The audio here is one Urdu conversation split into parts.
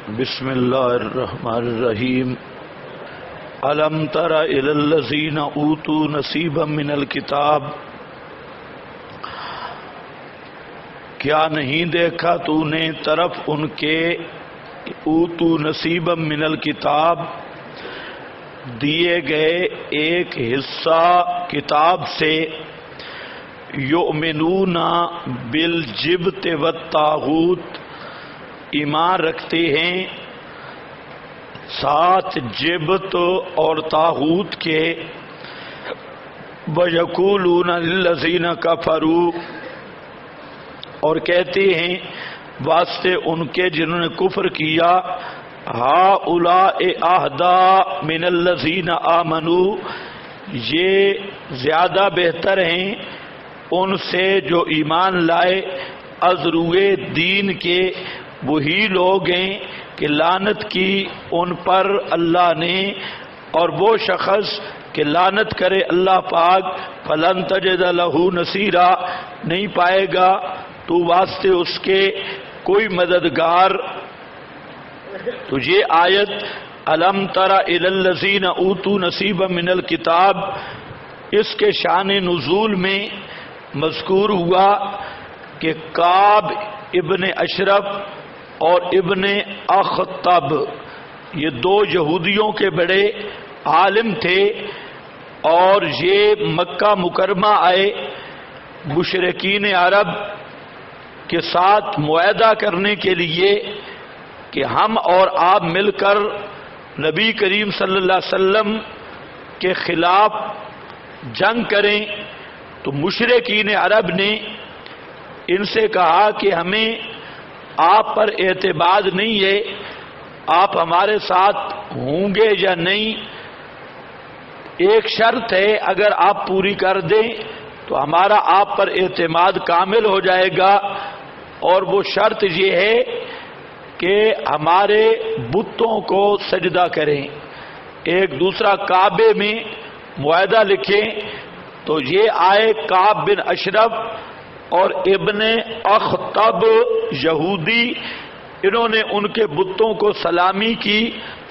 بسم اللہ الرحمن الرحیم الم تر الی الذین اوتوا نصیبا من الکتاب، کیا نہیں دیکھا تو نے طرف ان کے اوتوا نصیبا من الکتاب، دیے گئے ایک حصہ کتاب سے، یؤمنون بالجبت والطاغوت، ایمان رکھتے ہیں ساتھ جبت اور طاغوت کے، وَيَقُولُونَ لِلَّذِينَ كَفَرُوا، اور کہتے ہیں واسطے ان کے جنہوں نے کفر کیا، هَؤُلَاءِ أَهْدَىٰ مِنَ الَّذِينَ آمَنُوا، یہ زیادہ بہتر ہیں ان سے جو ایمان لائے، از روئے دین کے، وہی لوگ ہیں کہ لعنت کی ان پر اللہ نے، اور وہ شخص کہ لعنت کرے اللہ پاک، فلن تجد لہ نصیرا، نہیں پائے گا تو واسطے اس کے کوئی مددگار۔ تو یہ آیت الم تر الی الذین اوتوا نصیبا من الکتاب، اس کے شان نزول میں مذکور ہوا کہ کعب ابن اشرف اور ابن اخطب، یہ دو یہودیوں کے بڑے عالم تھے، اور یہ مکہ مکرمہ آئے مشرکین عرب کے ساتھ معاہدہ کرنے کے لیے کہ ہم اور آپ مل کر نبی کریم صلی اللہ علیہ وسلم کے خلاف جنگ کریں۔ تو مشرکین عرب نے ان سے کہا کہ ہمیں آپ پر اعتماد نہیں ہے، آپ ہمارے ساتھ ہوں گے یا نہیں؟ ایک شرط ہے، اگر آپ پوری کر دیں تو ہمارا آپ پر اعتماد کامل ہو جائے گا، اور وہ شرط یہ ہے کہ ہمارے بتوں کو سجدہ کریں، ایک دوسرا کعبے میں معاہدہ لکھیں۔ تو یہ آئے کعب بن اشرف اور ابن اخطب یہودی، انہوں نے ان کے بتوں کو سلامی کی،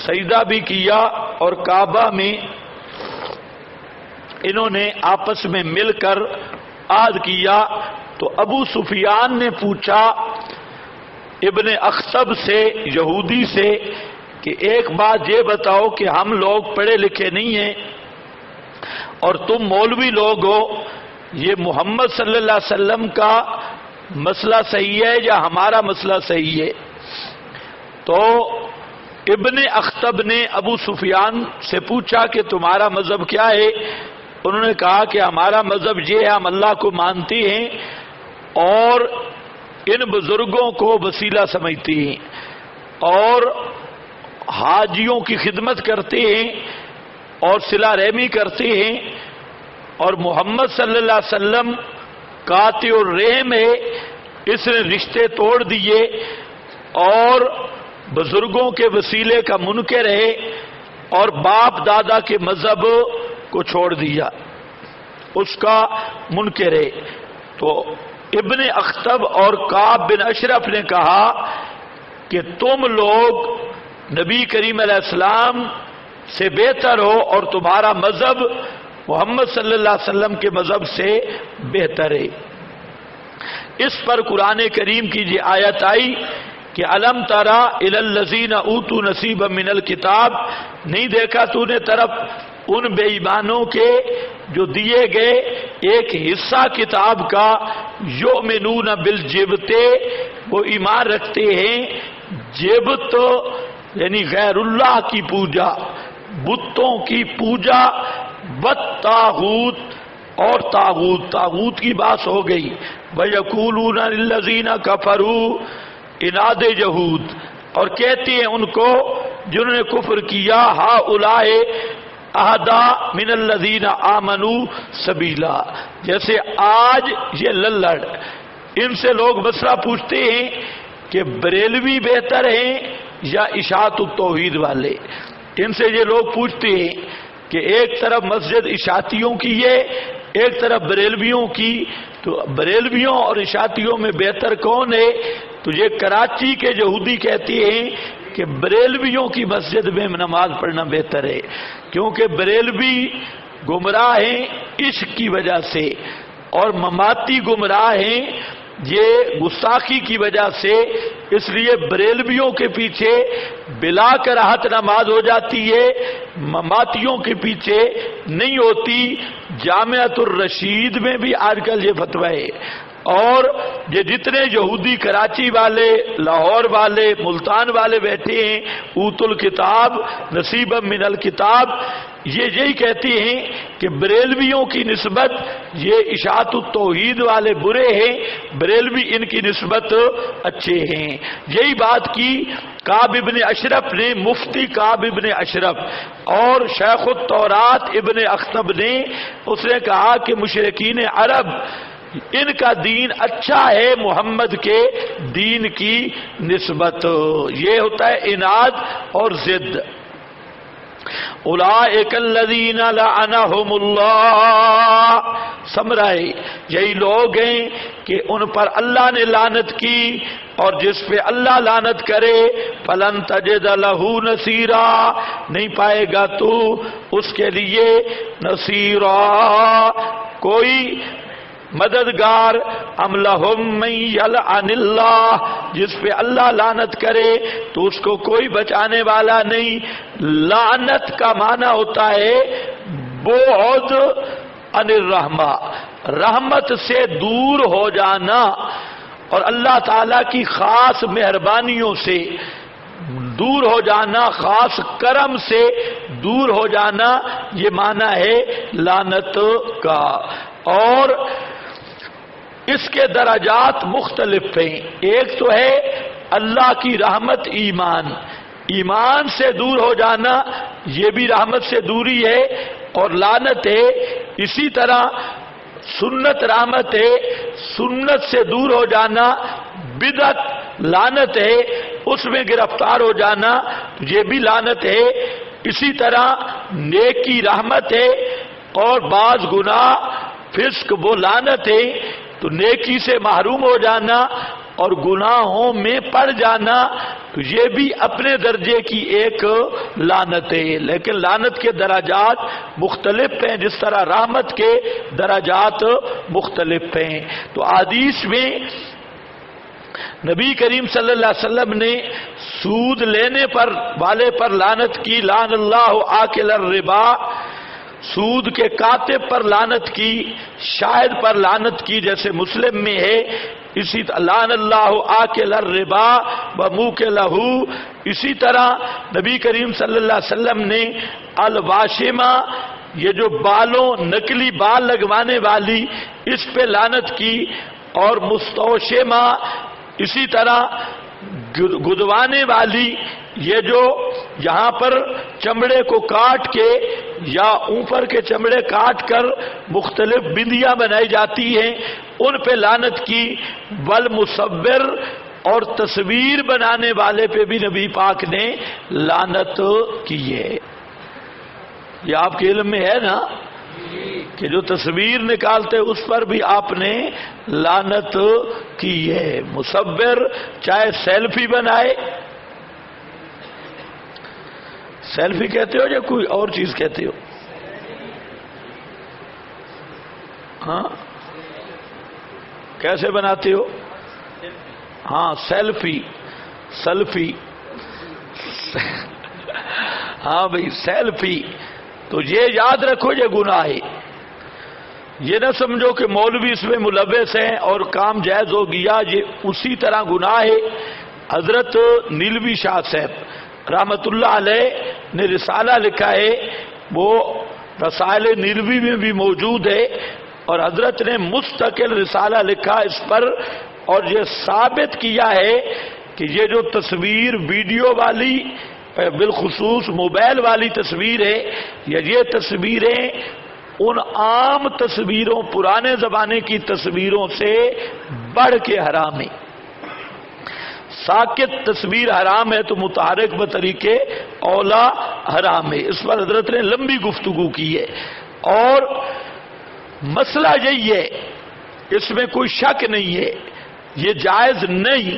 سجدہ بھی کیا، اور کعبہ میں انہوں نے آپس میں مل کر عہد کیا۔ تو ابو سفیان نے پوچھا ابن اخطب سے، یہودی سے، کہ ایک بات یہ بتاؤ کہ ہم لوگ پڑھے لکھے نہیں ہیں اور تم مولوی لوگ ہو، یہ محمد صلی اللہ علیہ وسلم کا مسئلہ صحیح ہے یا ہمارا مسئلہ صحیح ہے؟ تو ابن اخطب نے ابو سفیان سے پوچھا کہ تمہارا مذہب کیا ہے؟ انہوں نے کہا کہ ہمارا مذہب یہ ہے، ہم اللہ کو مانتے ہیں اور ان بزرگوں کو وسیلہ سمجھتے ہیں، اور حاجیوں کی خدمت کرتے ہیں اور صلہ رحمی کرتے ہیں، اور محمد صلی اللہ علیہ وسلم قاطع الرحم ہے، اس نے رشتے توڑ دیے اور بزرگوں کے وسیلے کا منکر ہے، اور باپ دادا کے مذہب کو چھوڑ دیا، اس کا منکر ہے۔ تو ابن اخطب اور کعب بن اشرف نے کہا کہ تم لوگ نبی کریم علیہ السلام سے بہتر ہو، اور تمہارا مذہب محمد صلی اللہ علیہ وسلم کے مذہب سے بہتر ہے۔ اس پر قرآن کریم کی یہ آیت آئی کہ الم تری الی الذین اوتوا نصیبا من الکتاب، نہیں دیکھا تو نے طرف ان بے ایمانوں کے جو دیے گئے ایک حصہ کتاب کا، یؤمنون بالجبت، وہ ایمان رکھتے ہیں جبت یعنی غیر اللہ کی پوجا، بتوں کی پوجا، والطاغوت، اور طاغوت کی بات ہو گئی، وَيَقُولُونَ لِلَّذِينَ كَفَرُوا، اناد یہود، اور کہتے ہیں ان کو جنہوں نے کفر کیا، هَؤُلَاءِ أَهْدَىٰ مِنَ الَّذِينَ آمَنُوا سَبِيلًا، جیسے آج یہ للڑ، ان سے لوگ مسئلہ پوچھتے ہیں کہ بریلوی بہتر ہیں یا اشاعت التوحید والے، ان سے یہ لوگ پوچھتے ہیں کہ ایک طرف مسجد اشاعتیوں کی ہے، ایک طرف بریلویوں کی، تو بریلویوں اور اشاعتیوں میں بہتر کون ہے؟ تو یہ کراچی کے یہودی کہتے ہیں کہ بریلویوں کی مسجد میں نماز پڑھنا بہتر ہے، کیونکہ بریلوی گمراہ ہیں عشق کی وجہ سے، اور مماتی گمراہ ہیں یہ گستاخی کی وجہ سے، اس لیے بریلویوں کے پیچھے بلا کراہت نماز ہو جاتی ہے، مماتیوں کے پیچھے نہیں ہوتی۔ جامعۃ الرشید میں بھی آج کل یہ فتویٰ ہے، اور یہ جتنے یہودی کراچی والے، لاہور والے، ملتان والے بیٹھے ہیں، اوت الکتاب نصیبا من الکتاب، یہ یہی کہتے ہیں کہ بریلویوں کی نسبت یہ اشاعت التوحید والے برے ہیں، بریلوی ان کی نسبت اچھے ہیں۔ یہی بات کی کعب ابن اشرف نے، مفتی کعب ابن اشرف، اور شیخ التورات ابن اخطب نے، اس نے کہا کہ مشرکین عرب ان کا دین اچھا ہے محمد کے دین کی نسبت۔ یہ ہوتا ہے اناد اور ضد۔ اولئک الذین لعنہم اللہ، سمرائے یہی لوگ ہیں کہ ان پر اللہ نے لعنت کی، اور جس پہ اللہ لعنت کرے فلن تجد لہ نصیرا، نہیں پائے گا تو اس کے لیے نصیرا کوئی مددگار۔ ام لہم من یلعن اللہ، جس پہ اللہ لعنت کرے تو اس کو کوئی بچانے والا نہیں۔ لعنت کا معنی ہوتا ہے بعد عن الرحمہ، رحمت سے دور ہو جانا، اور اللہ تعالی کی خاص مہربانیوں سے دور ہو جانا، خاص کرم سے دور ہو جانا، یہ معنی ہے لعنت کا۔ اور اس کے درجات مختلف ہیں، ایک تو ہے اللہ کی رحمت ایمان، ایمان سے دور ہو جانا یہ بھی رحمت سے دوری ہے اور لعنت ہے۔ اسی طرح سنت رحمت ہے، سنت سے دور ہو جانا بدعت لعنت ہے، اس میں گرفتار ہو جانا یہ بھی لعنت ہے۔ اسی طرح نیکی رحمت ہے، اور بعض گناہ فسق وہ لعنت ہے، تو نیکی سے محروم ہو جانا اور گناہوں میں پڑ جانا تو یہ بھی اپنے درجے کی ایک لعنت ہے، لیکن لعنت کے درجات مختلف ہیں جس طرح رحمت کے درجات مختلف ہیں۔ تو حدیث میں نبی کریم صلی اللہ علیہ وسلم نے سود لینے پر والے پر لعنت کی، لعن اللہ آکل الربا، سود کے کاتب پر لعنت کی، شاہد پر لعنت کی جیسے مسلم میں ہے، اسی لعن اللہ آکل الربا وموکلہ۔ اسی طرح نبی کریم صلی اللہ علیہ وسلم نے الواشمہ، یہ جو بالوں نکلی بال لگوانے والی، اس پہ لعنت کی، اور مستوشمہ اسی طرح گدوانے والی، یہ جو یہاں پر چمڑے کو کاٹ کے یا اوپر کے چمڑے کاٹ کر مختلف بندیاں بنائی جاتی ہیں ان پہ لعنت کی، والمصور، اور تصویر بنانے والے پہ بھی نبی پاک نے لعنت کی ہے۔ یہ آپ کے علم میں ہے نا کہ جو تصویر نکالتے اس پر بھی آپ نے لعنت کی ہے۔ مصور چاہے سیلفی بنائے، سیلفی کہتے ہو یا کوئی اور چیز کہتے ہو؟ ہاں کیسے بناتے ہو؟ ہاں سیلفی، سیلفی ہاں بھائی سیلفی، تو یہ یاد رکھو یہ گناہ ہے، یہ نہ سمجھو کہ مولوی اس میں ملوث ہیں اور کام جائز ہو گیا، یہ اسی طرح گناہ ہے۔ حضرت نیلوی شاہ صاحب رحمت اللہ علیہ نے رسالہ لکھا ہے، وہ رسائل نیلوی میں بھی موجود ہے، اور حضرت نے مستقل رسالہ لکھا اس پر، اور یہ ثابت کیا ہے کہ یہ جو تصویر ویڈیو والی، بالخصوص موبائل والی تصویر ہے، یہ تصویریں ان عام تصویروں، پرانے زمانے کی تصویروں سے بڑھ کے حرام ہے۔ ساکت تصویر حرام ہے تو متحرک بطریقے اولا حرام ہے۔ اس پر حضرت نے لمبی گفتگو کی ہے، اور مسئلہ یہی ہے، اس میں کوئی شک نہیں ہے، یہ جائز نہیں،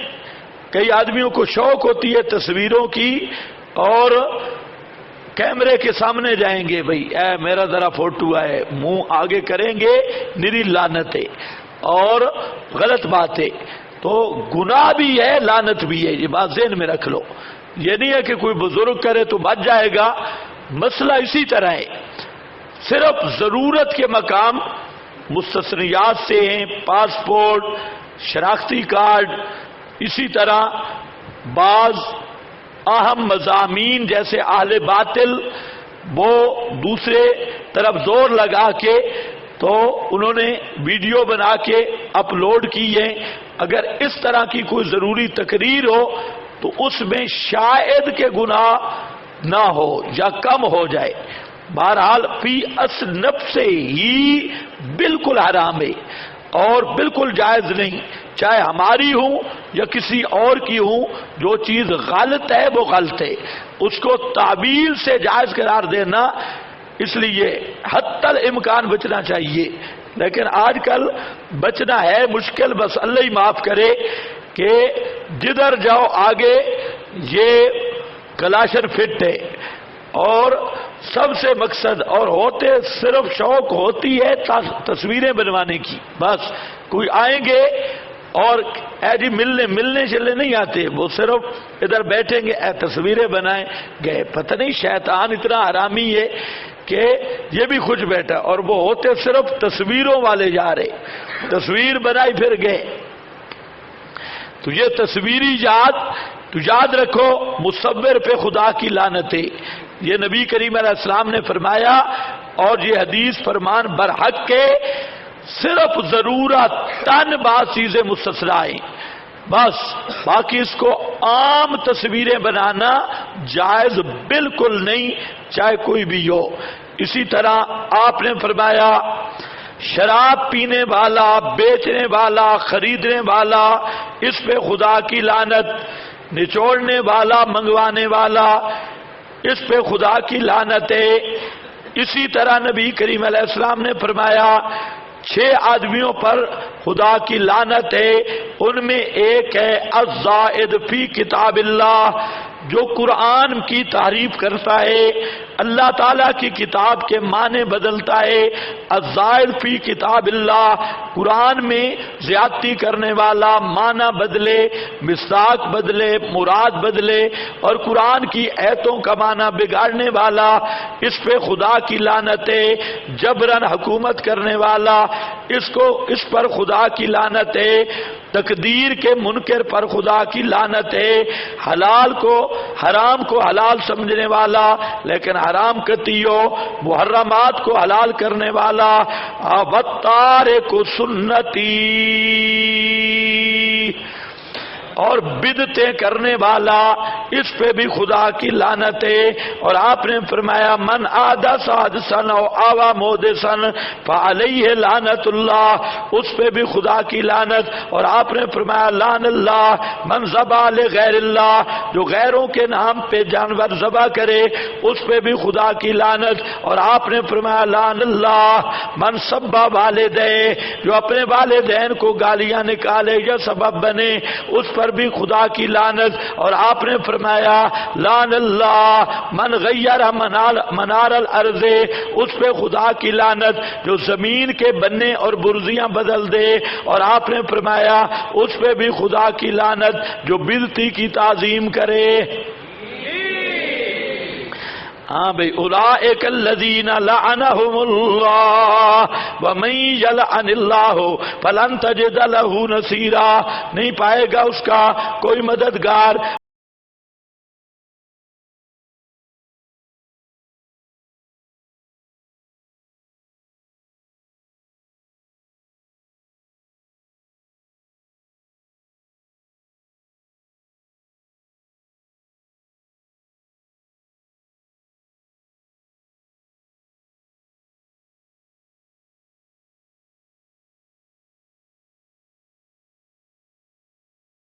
کئی آدمیوں کو شوق ہوتی ہے تصویروں کی اور کیمرے کے سامنے جائیں گے، بھئی اے میرا ذرا فوٹو ہے، منہ آگے کریں گے، نری لعنتیں اور غلط باتیں، تو گناہ بھی ہے لعنت بھی ہے، یہ بات ذہن میں رکھ لو۔ یہ نہیں ہے کہ کوئی بزرگ کرے تو بچ جائے گا، مسئلہ اسی طرح ہے، صرف ضرورت کے مقام مستثنیات سے ہیں، پاسپورٹ، شناختی کارڈ، اسی طرح بعض اہم مضامین جیسے اہل باطل وہ دوسرے طرف زور لگا کے تو انہوں نے ویڈیو بنا کے اپلوڈ کی ہے، اگر اس طرح کی کوئی ضروری تقریر ہو تو اس میں شاید کہ گناہ نہ ہو یا کم ہو جائے، بہرحال فی اصل نفس سے ہی بالکل حرام ہے اور بالکل جائز نہیں، چاہے ہماری ہوں یا کسی اور کی ہوں، جو چیز غلط ہے وہ غلط ہے، اس کو تعویل سے جائز قرار دینا اس لیے حتی الامکان بچنا چاہیے، لیکن آج کل بچنا ہے مشکل، بس اللہ ہی معاف کرے کہ جدھر جاؤ آگے یہ کلاشن فٹ ہے اور سب سے مقصد اور ہوتے صرف شوق ہوتی ہے تصویریں بنوانے کی، بس کوئی آئیں گے اور اے جی ملنے چلنے نہیں آتے، وہ صرف ادھر بیٹھیں گے اے تصویریں بنائیں گئے، پتہ نہیں شیطان اتنا حرامی ہے کہ یہ بھی خوش بیٹھا اور وہ ہوتے صرف تصویروں والے جا رہے، تصویر بنائی پھر گئے، تو یہ تصویری تو یاد رکھو مصور پہ خدا کی لعنت ہے، یہ نبی کریم علیہ السلام نے فرمایا اور یہ حدیث فرمان برحق کے، صرف ضرورت تن بعض چیزیں مستثنیٰ ہیں، بس باقی اس کو عام تصویریں بنانا جائز بالکل نہیں، چاہے کوئی بھی ہو۔ اسی طرح آپ نے فرمایا شراب پینے والا، بیچنے والا، خریدنے والا، اس پہ خدا کی لعنت، نچوڑنے والا، منگوانے والا، اس پہ خدا کی لعنت ہے۔ اسی طرح نبی کریم علیہ السلام نے فرمایا 6 آدمیوں پر خدا کی لعنت ہے، ان میں ایک ہے الزائد فی کتاب اللہ، جو قرآن کی تعریف کرتا ہے، اللہ تعالیٰ کی کتاب کے معنی بدلتا ہے، الزائد فی کتاب اللہ، قرآن میں زیادتی کرنے والا، معنی بدلے، مصداق بدلے، مراد بدلے اور قرآن کی ایتوں کا معنی بگاڑنے والا، اس پہ خدا کی لعنت ہے۔ جبرن حکومت کرنے والا، اس پر خدا کی لعنت ہے۔ تقدیر کے منکر پر خدا کی لعنت ہے۔ حلال کو حرام کو حلال سمجھنے والا لیکن حرام کرتی ہو، محرمات کو حلال کرنے والا، وَالتَّارِكُ سُنَّتِي، اور بدعتیں کرنے والا، اس پہ بھی خدا کی لعنت ہے۔ اور آپ نے فرمایا من احدث حدثا او آوى محدثا فعليه لعنت اللہ، اس پہ بھی خدا کی لعنت۔ اور آپ نے فرمایا لعن اللہ من ذبح لغیر اللہ، جو غیروں کے نام پہ جانور ذبح کرے اس پہ بھی خدا کی لعنت۔ اور آپ نے فرمایا لعن اللہ من سب والدے، جو اپنے والدین کو گالیاں نکالے یا سبب بنے اس پر بھی خدا کی لعنت۔ اور آپ نے فرمایا لعن اللہ من غیر منار الارض، اس پہ خدا کی لعنت جو زمین کے بننے اور برزیاں بدل دے۔ اور آپ نے فرمایا اس پہ بھی خدا کی لعنت جو بدعتی کی تعظیم کرے۔ ہاں بھئی اولئک الذین لعنہم اللہ ومن یلعن اللہ فلن تجد لہ نصیرا، نہیں پائے گا اس کا کوئی مددگار